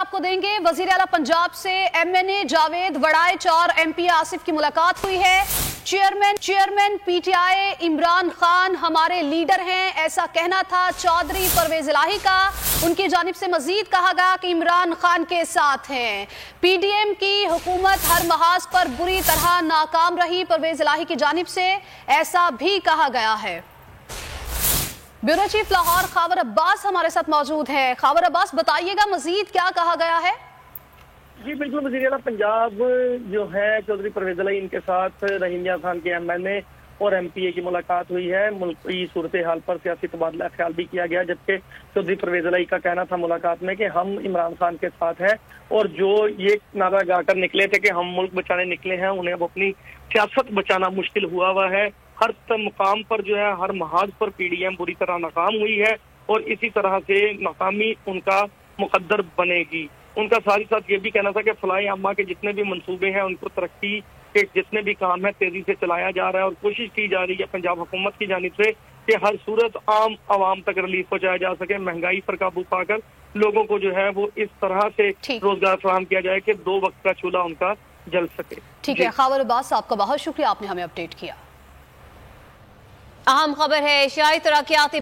آپ کو دیں گے وزیر اعلیٰ پنجاب سے MNA جاوید وڑائچ اور MP آصف کی ملاقات ہوئی ہے۔ چیئرمین PTI عمران خان ہمارے لیڈر ہیں، ایسا کہنا تھا چودھری پرویز الہی کا۔ ان کی جانب سے مزید کہا گیا کہ عمران خان کے ساتھ ہیں۔ PDM کی حکومت ہر محاذ پر بری طرح ناکام رہی، پرویز الہی کی جانب سے ایسا بھی کہا گیا ہے۔ بیورو چیف لاہور خاور عباس ہمارے ساتھ موجود ہے۔ خاور عباس، بتائیے گا مزید کیا کہا گیا ہے؟ جی بالکل، وزیر اعلیٰ پنجاب جو ہے چودھری پرویز الہی، ان کے ساتھ رحیم یار خان کے MNA اور MPA کی ملاقات ہوئی ہے۔ ملکی صورتحال پر سیاسی تبادلہ خیال بھی کیا گیا، جبکہ چودھری پرویز الہی کا کہنا تھا ملاقات میں کہ ہم عمران خان کے ساتھ ہیں، اور جو یہ نعرہ گا کر نکلے تھے کہ ہم ملک بچانے نکلے ہیں، انہیں اب اپنی سیاست بچانا مشکل ہوا ہے۔ ہر مقام پر جو ہے، ہر محاذ پر PDM بری طرح ناکام ہوئی ہے، اور اسی طرح سے ناکامی ان کا مقدر بنے گی۔ ان کا ساتھ ہی ساتھ یہ بھی کہنا تھا کہ فلاح عامہ کے جتنے بھی منصوبے ہیں، ان کو ترقی کے جتنے بھی کام ہیں تیزی سے چلایا جا رہا ہے، اور کوشش کی جا رہی ہے پنجاب حکومت کی جانب سے کہ ہر صورت عام عوام تک ریلیف پہنچایا جا سکے، مہنگائی پر قابو پا کر لوگوں کو جو ہے وہ اس طرح سے روزگار فراہم کیا جائے کہ 2 وقت کا چولہا ان کا جل سکے۔ ٹھیک ہے خاور عباس، آپ کا بہت شکریہ، آپ نے ہمیں اپڈیٹ کیا۔ اہم خبر ہے ایشیائی ترقیاتی